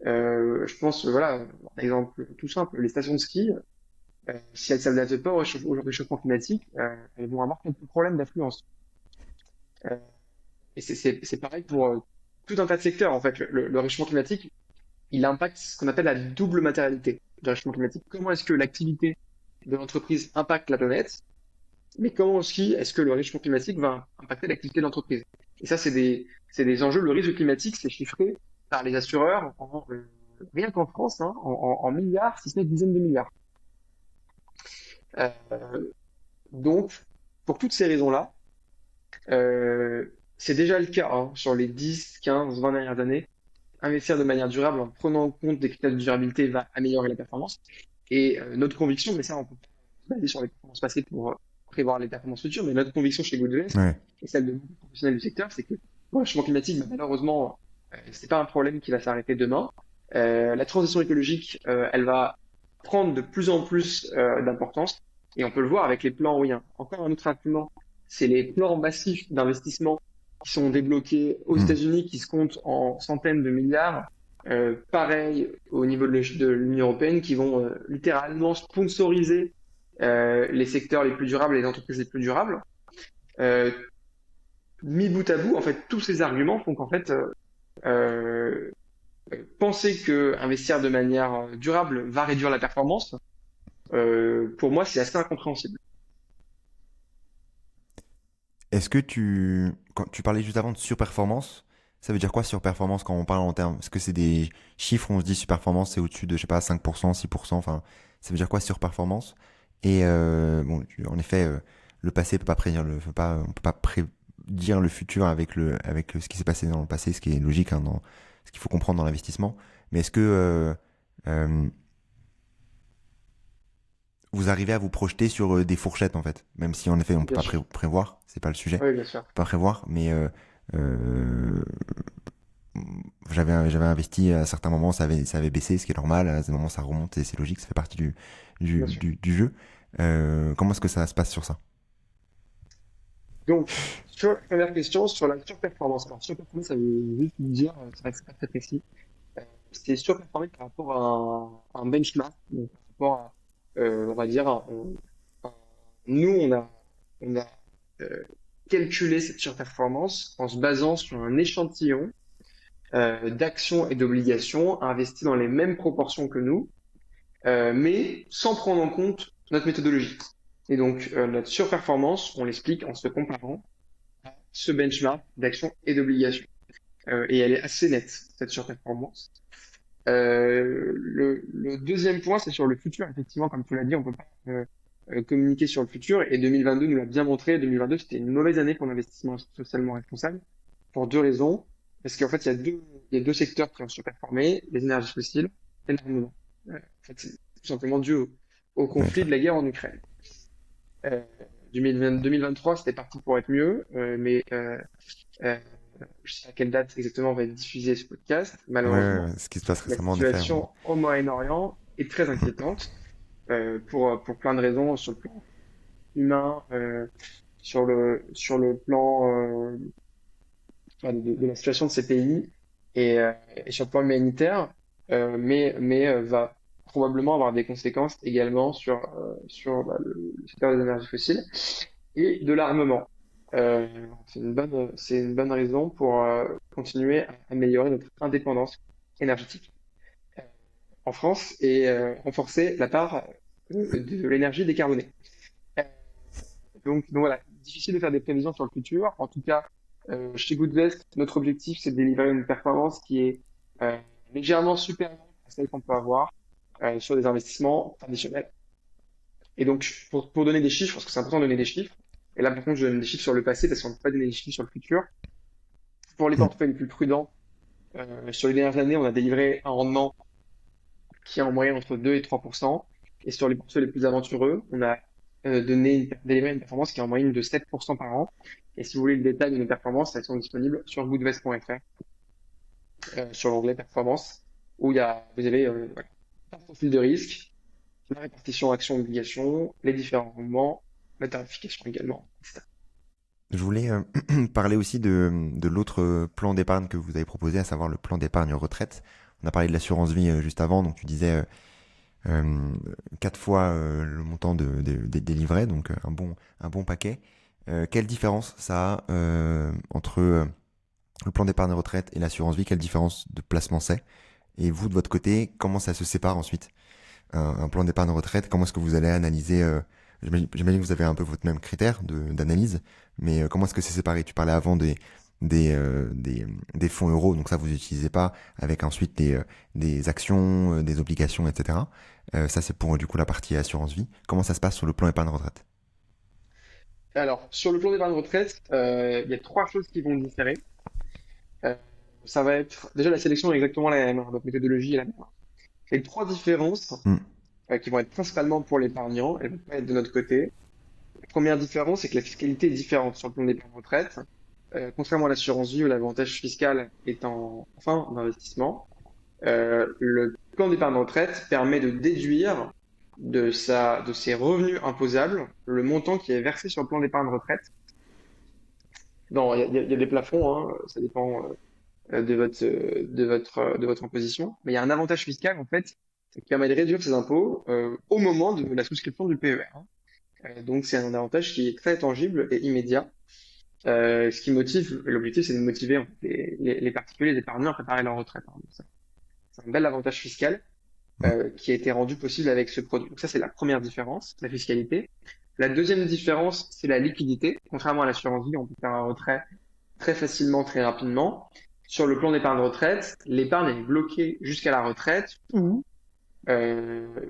Je pense, voilà, un exemple tout simple, les stations de ski, si elles ne s'adaptent pas au réchauffement climatique, elles vont avoir quelques problèmes d'affluence. Euh, et c'est pareil pour tout un tas de secteurs, en fait. Le réchauffement climatique, il impacte ce qu'on appelle la double matérialité du réchauffement climatique. Comment est-ce que l'activité de l'entreprise impacte la planète, mais comment aussi est-ce que le réchauffement climatique va impacter l'activité de l'entreprise? Et ça, c'est des enjeux. Le risque climatique, c'est chiffré par les assureurs rien qu'en France, hein, en milliards, si ce n'est dizaines de milliards. Euh, donc, pour toutes ces raisons-là, c'est déjà le cas hein, sur les 10, 15, 20 dernières années. Investir de manière durable en prenant en compte des critères de durabilité va améliorer la performance. Et notre conviction, mais ça on peut se baser sur les performances passées pour prévoir les performances futures, mais notre conviction chez Goodwest Ouais. et celle de beaucoup de professionnels du secteur, c'est que le changement climatique, bah, malheureusement, c'est pas un problème qui va s'arrêter demain. La transition écologique, elle va prendre de plus en plus d'importance et on peut le voir avec les plans éoliens. Encore un autre argument, c'est les plans massifs d'investissement qui sont débloqués aux Hmm. États-Unis, qui se comptent en centaines de milliards. Pareil au niveau de l'Union européenne, qui vont littéralement sponsoriser les secteurs les plus durables et les entreprises les plus durables. Euh, Mis bout à bout, en fait, tous ces arguments font qu'en fait, euh, penser que investir de manière durable va réduire la performance, pour moi, c'est assez incompréhensible. Est-ce que quand tu parlais juste avant de surperformance, ça veut dire quoi surperformance quand on parle en termes? Est-ce que c'est des chiffres où on se dit surperformance, c'est au-dessus de, je sais pas, 5%, 6%, enfin, ça veut dire quoi surperformance? Et bon, en effet, le passé peut pas prédire on peut pas prédire le futur ce qui s'est passé dans le passé, ce qui est logique, hein, dans ce qu'il faut comprendre dans l'investissement. Mais est-ce que euh, vous arrivez à vous projeter sur des fourchettes en fait, même si en effet on peut Bien pas sûr. prévoir, c'est pas le sujet, Oui, bien sûr. on peut pas prévoir, mais euh, j'avais investi à certains moments, ça avait baissé, ce qui est normal, à ce moment ça remonte et c'est logique, ça fait partie Bien sûr. du jeu. Comment est-ce que ça se passe sur ça? Donc, sur la première question, sur la surperformance. Alors, surperformance, ça veut juste dire, c'est vrai que c'est pas très précis, c'est surperformer par rapport à un benchmark, donc par rapport à, on va dire, nous, on a calculé cette surperformance en se basant sur un échantillon d'actions et d'obligations investis dans les mêmes proportions que nous, mais sans prendre en compte notre méthodologie. Et donc, notre surperformance, on l'explique en se comparant à ce benchmark d'actions et d'obligations. Et elle est assez nette, cette surperformance. Le deuxième point, c'est sur le futur. Effectivement, comme tu l'as dit, on peut pas communiquer sur le futur. Et 2022 nous l'a bien montré. 2022, c'était une mauvaise année pour l'investissement socialement responsable pour deux raisons. Parce qu'en fait, il y a deux secteurs qui ont surperformé, les énergies fossiles et l'armement. En fait, c'est tout simplement dû au conflit D'accord. de la guerre en Ukraine. 2023, c'était parti pour être mieux, mais euh, je sais pas à quelle date exactement on va être diffusé ce podcast. Ouais, ouais, Malheureusement, ouais, ce qui se passe la récemment, en effet. situation au Moyen-Orient est très inquiétante pour plein de raisons, sur le plan humain, sur le plan de la situation de ces pays et sur le plan humanitaire, mais va probablement avoir des conséquences également sur le secteur des énergies fossiles et de l'armement. C'est une bonne raison pour continuer à améliorer notre indépendance énergétique en France et renforcer la part de l'énergie décarbonée. Euh, donc voilà, difficile de faire des prévisions sur le futur. En tout cas, chez Goodvest, notre objectif, c'est de délivrer une performance qui est euh, légèrement supérieure à celle qu'on peut avoir sur des investissements traditionnels. Et donc, pour donner des chiffres, parce que c'est important de donner des chiffres, et là, par contre, je donne des chiffres sur le passé parce qu'on ne peut pas donner des chiffres sur le futur. Pour les Mm. portefeuilles les plus prudents, sur les dernières années, on a délivré un rendement qui est en moyenne entre 2 et 3%. Et sur les portefeuilles les plus aventureux, on a délivré une performance qui est en moyenne de 7% par an. Et si vous voulez le détail de nos performances, elles sont disponibles sur goodvest.fr, sur l'onglet performance, où vous avez voilà, un profil de risque, la répartition action-obligation, les différents rendements, la tarification également, etc. Je voulais parler aussi de l'autre plan d'épargne que vous avez proposé, à savoir le plan d'épargne retraite. On a parlé de l'assurance vie juste avant, donc tu disais 4 fois le montant des livrets, donc un bon paquet. Quelle différence ça a entre le plan d'épargne retraite et l'assurance vie? Quelle différence de placement c'est? Et vous, de votre côté, comment ça se sépare ensuite? Un plan d'épargne retraite, comment est-ce que vous allez analyser j'imagine que vous avez un peu votre même critère d'analyse, mais comment est-ce que c'est séparé? Tu parlais avant des fonds euros, donc ça vous n'utilisez pas, avec ensuite des actions, des obligations, etc. Ça c'est pour du coup la partie assurance vie. Comment ça se passe sur le plan épargne retraite? Alors, sur le plan d'épargne retraite, il y a trois choses qui vont différer. Euh, Ça va être, déjà la sélection est exactement la même, hein, notre méthodologie est la même. Les trois différences Hmm. qui vont être principalement pour l'épargnant, elles vont pas être de notre côté. La première différence, c'est que la fiscalité est différente sur le plan d'épargne retraite. Contrairement à l'assurance vie où l'avantage fiscal est en fin d'investissement, le plan d'épargne retraite permet de déduire de ses revenus imposables le montant qui est versé sur le plan d'épargne retraite. Non, il y a des plafonds, hein, ça dépend de votre imposition, mais il y a un avantage fiscal en fait qui permet de réduire ses impôts au moment de la souscription du PER, hein. Donc c'est un avantage qui est très tangible et immédiat. Ce qui motive, l'objectif c'est de motiver en fait, les particuliers, les épargnants à préparer leur retraite, hein. Donc, c'est un bel avantage fiscal Hmm. qui a été rendu possible avec ce produit. Donc ça c'est la première différence, la fiscalité. La deuxième différence, c'est la liquidité. Contrairement à l'assurance vie, on peut faire un retrait très facilement, très rapidement. Sur le plan d'épargne retraite, l'épargne est bloquée jusqu'à la retraite ou,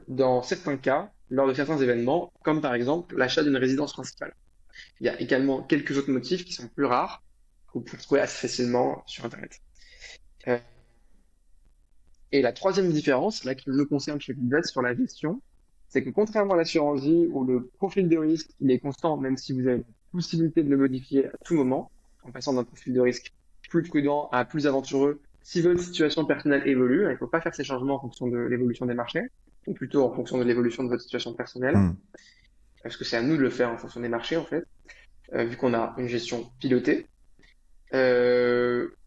dans certains cas, lors de certains événements, comme par exemple l'achat d'une résidence principale. Il y a également quelques autres motifs qui sont plus rares, que vous pouvez trouver assez facilement sur Internet. Euh, et la troisième différence, là, qui nous concerne chez Pivot sur la gestion, c'est que contrairement à l'assurance vie où le profil de risque, il est constant, même si vous avez la possibilité de le modifier à tout moment, en passant d'un profil de risque plus prudent à plus aventureux, si votre situation personnelle évolue, il ne faut pas faire ces changements en fonction de l'évolution des marchés, ou plutôt en fonction de l'évolution de votre situation personnelle, Hmm. parce que c'est à nous de le faire en fonction des marchés, en fait, vu qu'on a une gestion pilotée.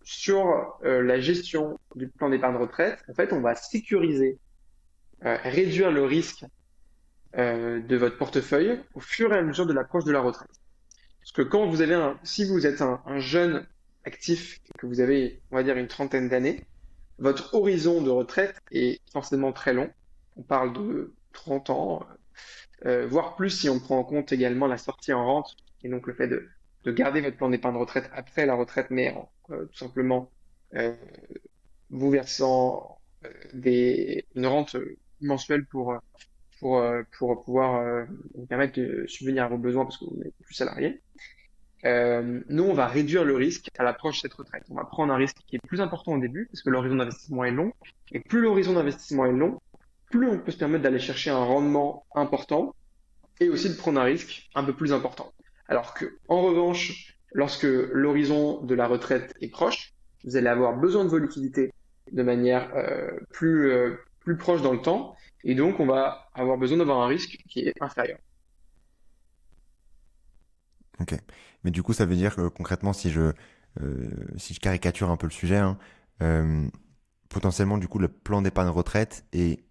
Sur la gestion du plan d'épargne retraite, en fait, on va sécuriser, réduire le risque de votre portefeuille au fur et à mesure de l'approche de la retraite. Parce que quand vous avez si vous êtes un jeune actif, que vous avez, on va dire, une trentaine d'années, votre horizon de retraite est forcément très long. On parle de 30 ans, voire plus si on prend en compte également la sortie en rente, et donc le fait de garder votre plan d'épargne retraite après la retraite, mais en, tout simplement euh, vous versant une rente mensuelle pour pouvoir vous permettre de subvenir à vos besoins parce que vous n'êtes plus salarié. Nous, on va réduire le risque à l'approche de cette retraite. On va prendre un risque qui est plus important au début parce que l'horizon d'investissement est long. Et plus l'horizon d'investissement est long, plus on peut se permettre d'aller chercher un rendement important et aussi de prendre un risque un peu plus important. Alors que, en revanche, lorsque l'horizon de la retraite est proche, vous allez avoir besoin de vos liquidités de manière plus proche dans le temps, et donc on va avoir besoin d'avoir un risque qui est inférieur. Ok. Mais du coup, ça veut dire que concrètement, si je caricature un peu le sujet, hein, euh, potentiellement, du coup, le plan d'épargne retraite est,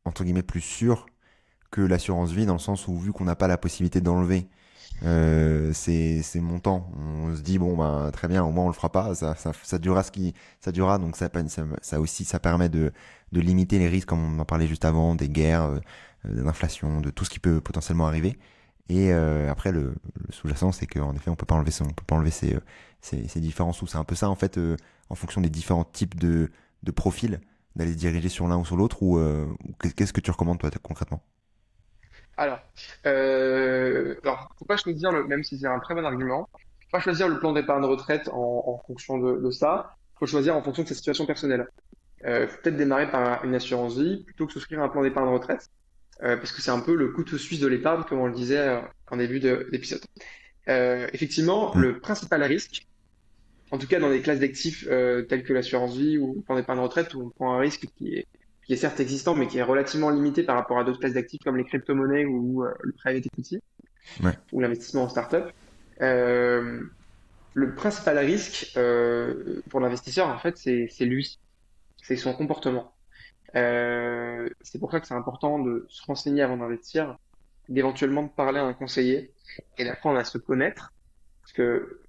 entre guillemets, plus sûr que l'assurance vie, dans le sens où, vu qu'on n'a pas la possibilité d'enlever ces montants, on se dit, bon, ben, très bien, au moins, on le fera pas, ça durera ça durera, donc ça aussi, ça permet de limiter les risques, comme on en parlait juste avant, des guerres, de l'inflation, de tout ce qui peut potentiellement arriver. Et après, le sous-jacent, c'est qu'en effet, on peut pas enlever ces différents sous. C'est un peu ça, en fait, en fonction des différents types de profils, d'aller se diriger sur l'un ou sur l'autre, ou qu'est-ce que tu recommandes, toi, concrètement? Alors, faut pas choisir même si c'est un très bon argument, faut pas choisir le plan d'épargne retraite en fonction de ça. Faut choisir en fonction de sa situation personnelle. Faut peut-être démarrer par une assurance vie plutôt que souscrire un plan d'épargne retraite, parce que c'est un peu le couteau suisse de l'épargne, comme on le disait en début d'épisode. Effectivement, Hmm. le principal risque, en tout cas dans des classes d'actifs telles que l'assurance vie ou le plan d'épargne retraite, où on prend un risque qui est certes existant, mais qui est relativement limité par rapport à d'autres classes d'actifs comme les crypto-monnaies ou le private equity Ouais. ou l'investissement en start-up. Euh, le principal risque pour l'investisseur, en fait, c'est lui, c'est son comportement. C'est pour ça que c'est important de se renseigner avant d'investir, d'éventuellement parler à un conseiller et d'apprendre à se connaître. Parce que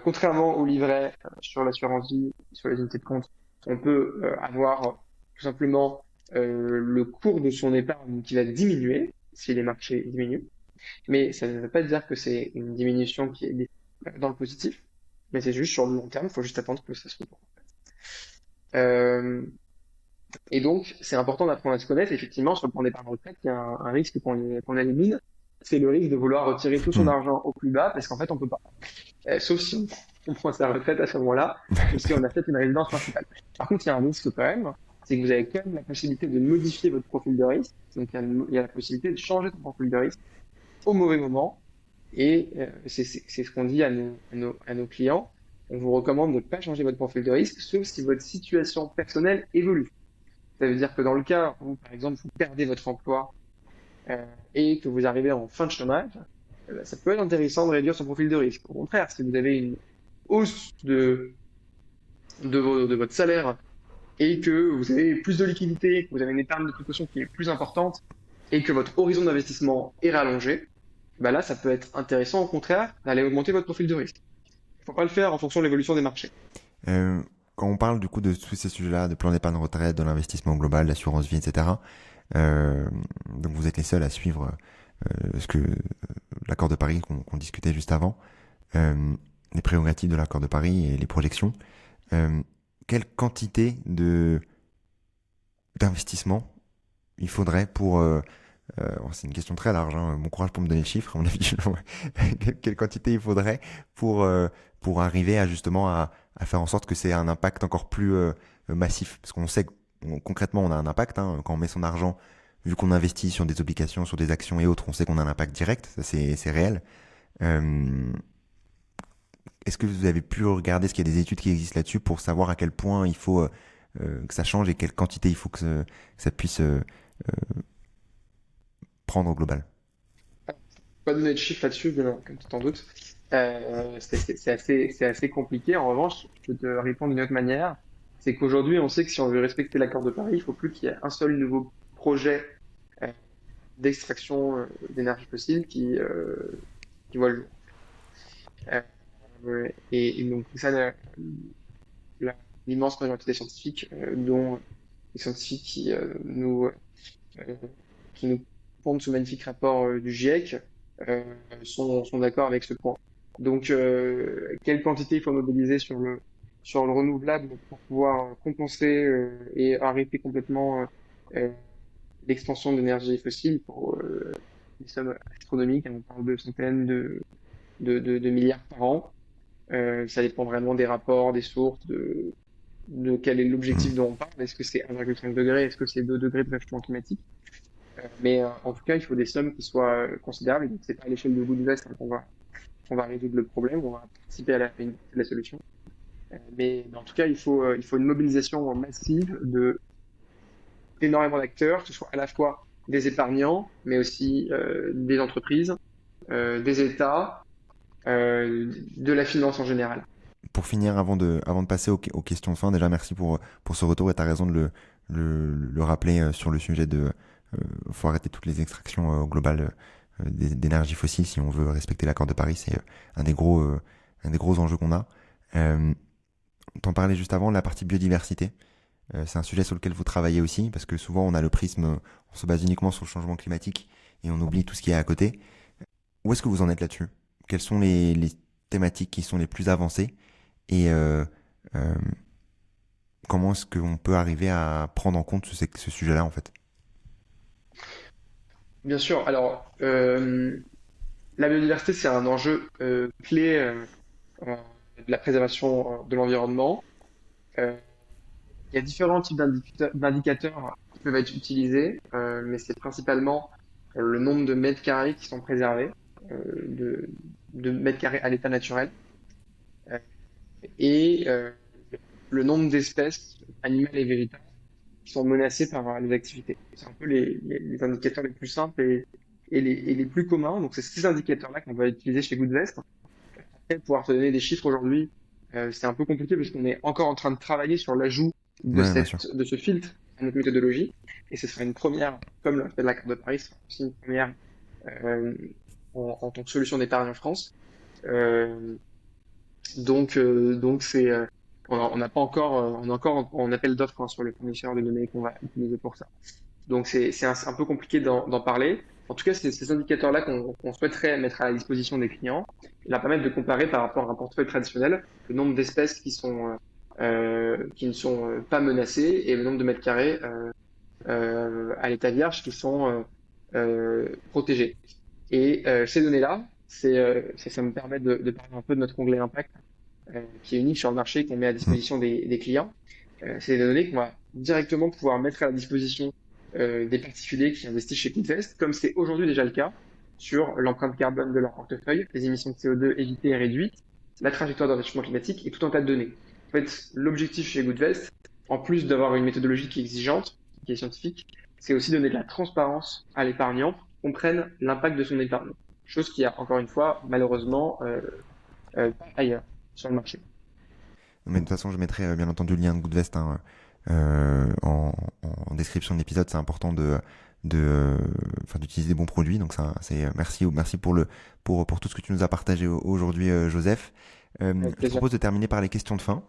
contrairement au livret sur l'assurance vie, sur les unités de compte, on peut avoir tout simplement le cours de son épargne qui va diminuer si les marchés diminuent. Mais ça ne veut pas dire que c'est une diminution qui est dans le positif, mais c'est juste sur le long terme, il faut juste attendre que ça se reprenne. Euh, et donc, c'est important d'apprendre à se connaître. Effectivement, sur le plan d'épargne retraite, il y a un risque qu'on élimine, c'est le risque de vouloir retirer tout son Hmm. argent au plus bas, parce qu'en fait, on peut pas. Sauf si on prend sa retraite à ce moment-là, ou si on achète une résidence principale. Par contre, il y a un risque quand même, c'est que vous avez quand même la possibilité de modifier votre profil de risque. Donc, il y a la possibilité de changer ton profil de risque au mauvais moment. Et c'est ce qu'on dit à nos clients. On vous recommande de ne pas changer votre profil de risque, sauf si votre situation personnelle évolue. Ça veut dire que dans le cas où, par exemple, vous perdez votre emploi et que vous arrivez en fin de chômage, ça peut être intéressant de réduire son profil de risque. Au contraire, si vous avez une hausse de votre salaire et que vous avez plus de liquidité, que vous avez une épargne de précaution qui est plus importante et que votre horizon d'investissement est rallongé, bah là, ça peut être intéressant, au contraire, d'aller augmenter votre profil de risque. Il ne faut pas le faire en fonction de l'évolution des marchés. Euh, Quand on parle du coup de tous ces sujets-là, de plan d'épargne retraite, de l'investissement global, l'assurance vie, etc. euh, donc vous êtes les seuls à suivre l'accord de Paris qu'on discutait juste avant, les prérogatives de l'accord de Paris et les projections. Euh, Quelle quantité de d'investissement il faudrait c'est une question très large, hein, bon courage pour me donner le chiffre, à mon avis, quelle quantité il faudrait pour arriver à justement à faire en sorte que c'est un impact encore plus massif, parce qu'on sait que concrètement on a un impact, hein, quand on met son argent, vu qu'on investit sur des obligations, sur des actions et autres, on sait qu'on a un impact direct, ça c'est réel. Euh, Est-ce que vous avez pu regarder, est-ce qu'il y a des études qui existent là-dessus pour savoir à quel point il faut que ça change et quelle quantité il faut que ça puisse prendre au global? Pas donner de chiffres là-dessus, bien, comme tu t'en doutes. C'est assez compliqué. En revanche, je peux te répondre d'une autre manière. C'est qu'aujourd'hui, on sait que si on veut respecter l'accord de Paris, il faut plus qu'il y ait un seul nouveau projet euh, d'extraction d'énergie fossile qui voit le jour. Euh, Et donc ça, la- l'immense majorité des scientifiques, dont les scientifiques euh, qui nous pondent ce magnifique rapport du GIEC, euh, sont d'accord avec ce point. Donc, quelle quantité il faut mobiliser sur le renouvelable pour pouvoir compenser et arrêter complètement euh, l'expansion d'énergie fossile pour des sommes astronomiques, on parle de centaines de milliards par an. Ça dépend vraiment des rapports, des sources, de quel est Mm. l'objectif dont on parle. Est-ce que c'est 1,5 degré? Est-ce que c'est 2 degrés de réchauffement climatique? Mais en tout cas, il faut des sommes qui soient considérables. Et donc, c'est pas à l'échelle de Goodvest qu'on va résoudre le problème. On va participer à la solution. Mais en tout cas, il faut une mobilisation massive d'énormément d'acteurs, que ce soit à la fois des épargnants, mais aussi des entreprises, des États, de la finance en général. Pour finir, avant de passer aux questions de fin, déjà merci pour ce retour et tu as raison de le rappeler sur le sujet de faut arrêter toutes les extractions globales d'énergie fossile si on veut respecter l'accord de Paris. C'est un des gros enjeux qu'on a. T'en parlais juste avant, la partie biodiversité. C'est un sujet sur lequel vous travaillez aussi parce que souvent on a le prisme, on se base uniquement sur le changement climatique et on oublie tout ce qui est à côté. Où est-ce que vous en êtes là-dessus? Quelles sont les thématiques qui sont les plus avancées et euh, comment est-ce qu'on peut arriver à prendre en compte ce sujet-là en fait? Bien sûr. Alors, la biodiversité, c'est un enjeu clé de la préservation de l'environnement. Euh, il y a différents types d'indicateurs qui peuvent être utilisés, mais c'est principalement le nombre de mètres carrés qui sont préservés, euh, de, de mètres carrés à l'état naturel, euh, et le nombre d'espèces animales et végétales qui sont menacées par les activités. C'est un peu les indicateurs les plus simples et les plus communs. Donc, c'est ces indicateurs-là qu'on va utiliser chez Goodvest. Après, pouvoir te donner des chiffres aujourd'hui, c'est un peu compliqué parce qu'on est encore en train de travailler sur l'ajout Ouais, bien sûr. de ce filtre à notre méthodologie. Et ce sera une première, comme le fait de la carte de Paris, ce sera aussi une première euh, en tant que solution d'épargne en France. Euh, donc on n'a pas encore, on est encore en appel d'offres hein, sur le fournisseur de données qu'on va utiliser pour ça. Donc c'est un peu compliqué d'en parler. En tout cas, c'est ces indicateurs-là qu'on souhaiterait mettre à la disposition des clients et leur permettre de comparer par rapport à un portefeuille traditionnel le nombre d'espèces qui ne sont pas menacées et le nombre de mètres carrés à l'état vierge qui sont protégés. Et ces données-là, ça me permet de parler un peu de notre onglet impact qui est unique sur le marché qu'on met à Mm. disposition des clients. C'est des données qu'on va directement pouvoir mettre à la disposition des particuliers qui investissent chez Pinterest, comme c'est aujourd'hui déjà le cas sur l'empreinte carbone de leur portefeuille, les émissions de CO2 évitées et réduites, la trajectoire de réchauffement climatique et tout un tas de données. En fait, l'objectif chez Goodvest, en plus d'avoir une méthodologie qui est exigeante, qui est scientifique, c'est aussi donner de la transparence à l'épargnant pour qu'il comprenne l'impact de son épargne. Chose qui a, encore une fois, malheureusement, pas ailleurs sur le marché. Mais de toute façon, je mettrai bien entendu le lien de Goodvest hein, en description de l'épisode. C'est important enfin, d'utiliser des bons produits. Donc ça, merci pour tout ce que tu nous as partagé aujourd'hui, Joseph. Avec Je plaisir. propose de terminer par les questions de fin,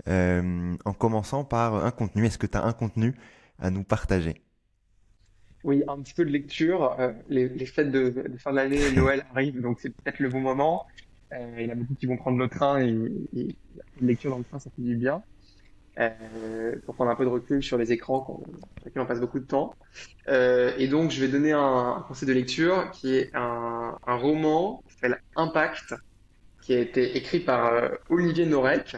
en commençant par un contenu. Est-ce que tu as un contenu à nous partager? Oui, un petit peu de lecture. Les fêtes de fin d'année, Noël arrivent, donc c'est peut-être le bon moment. Il y en a beaucoup qui vont prendre le train et la lecture dans le train, ça fait du bien. Pour prendre un peu de recul sur les écrans sur lesquels on passe beaucoup de temps. Et donc, je vais donner un conseil de lecture qui est un roman qui s'appelle Impact, qui a été écrit par Olivier Norek,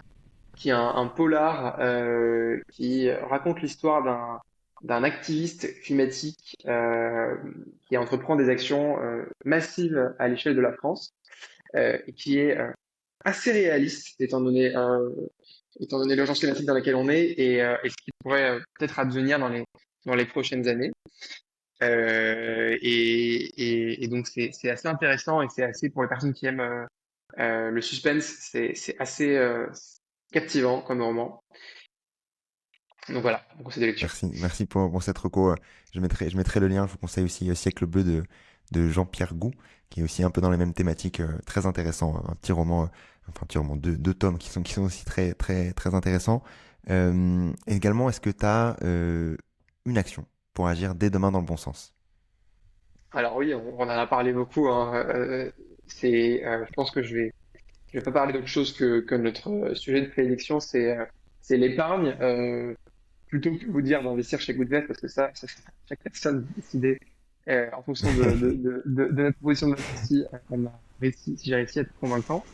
qui est un polar qui raconte l'histoire d'un activiste climatique qui entreprend des actions massives à l'échelle de la France et qui est assez réaliste étant donné l'urgence climatique dans laquelle on est et ce qui pourrait peut-être advenir dans les prochaines années. Et donc c'est assez intéressant et c'est assez pour les personnes qui aiment le suspense, c'est assez captivant comme roman. Donc voilà, un conseil de lecture. Merci pour cette reco. Je mettrai le lien. Je vous conseille aussi Siècle bleu de Jean-Pierre Gou, qui est aussi un peu dans les mêmes thématiques, très intéressant. Un petit roman enfin tu remontes deux tomes qui sont aussi très, très, très intéressants. Également, est-ce que tu as une action pour agir dès demain dans le bon sens? Alors oui, on en a parlé beaucoup, hein. Je pense que je vais pas parler d'autre chose que notre sujet de prédilection, c'est l'épargne. Plutôt que vous dire d'investir chez Goodvest, parce que ça, chaque personne va décider en fonction de notre proposition d'investi, si j'ai réussi à être convaincant.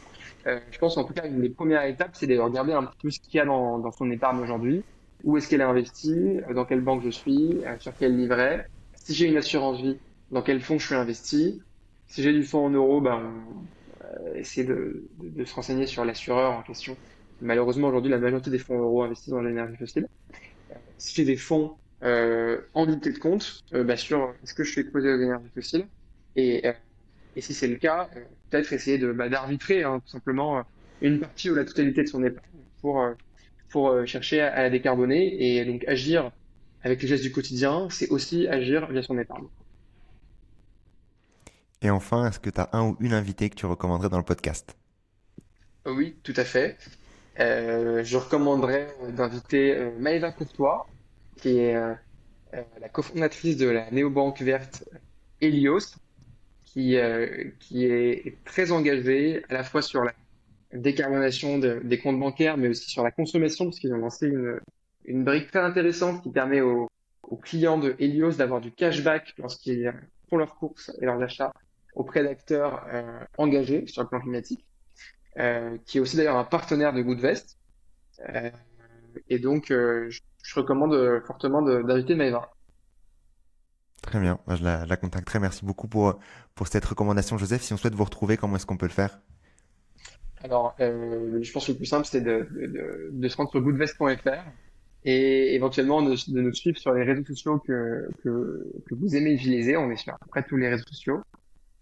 Je pense en tout cas une des premières étapes, c'est de regarder un petit peu ce qu'il y a dans son épargne aujourd'hui, où est-ce qu'elle est investie, dans quelle banque je suis, sur quel livret. Si j'ai une assurance vie, dans quel fonds je suis investi. Si j'ai du fonds en euros, ben, essayer de se renseigner sur l'assureur en question. Malheureusement, aujourd'hui, la majorité des fonds euros investissent dans l'énergie fossile. Si j'ai des fonds en unité de compte, bah, sur est-ce que je suis exposé aux énergies fossiles et, euh, et si c'est le cas, peut-être essayer d'arbitrer tout simplement une partie ou la totalité de son épargne pour chercher à la décarboner et donc agir avec les gestes du quotidien, c'est aussi agir via son épargne. Et enfin, est-ce que tu as un ou une invitée que tu recommanderais dans le podcast? Oui, tout à fait. Je recommanderais d'inviter Maëva Courtois, qui est la cofondatrice de la néobanque verte Helios, qui est très engagée à la fois sur la décarbonation des comptes bancaires, mais aussi sur la consommation, parce qu'ils ont lancé une brique très intéressante qui permet aux clients de Helios d'avoir du cashback lorsqu'ils font leurs courses et leurs achats auprès d'acteurs engagés sur le plan climatique, qui est aussi d'ailleurs un partenaire de Goodvest. Euh, et donc, je recommande fortement d'inviter Maëva. Très bien, moi, je la contacterai. Merci beaucoup pour cette recommandation, Joseph. Si on souhaite vous retrouver, comment est-ce qu'on peut le faire? Alors, je pense que le plus simple, c'est de se rendre sur goodvest.fr et éventuellement de nous suivre sur les réseaux sociaux que vous aimez utiliser. On est sur à peu près tous les réseaux sociaux.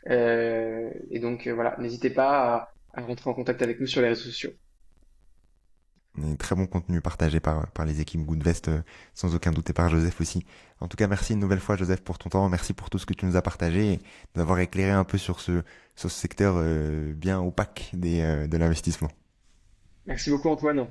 Et donc, voilà, n'hésitez pas à rentrer en contact avec nous sur les réseaux sociaux. Et très bon contenu partagé par les équipes Goodvest, sans aucun doute, et par Joseph aussi. En tout cas, merci une nouvelle fois, Joseph, pour ton temps. Merci pour tout ce que tu nous as partagé et d'avoir éclairé un peu sur ce secteur bien opaque de l'investissement. Merci beaucoup, Antoine.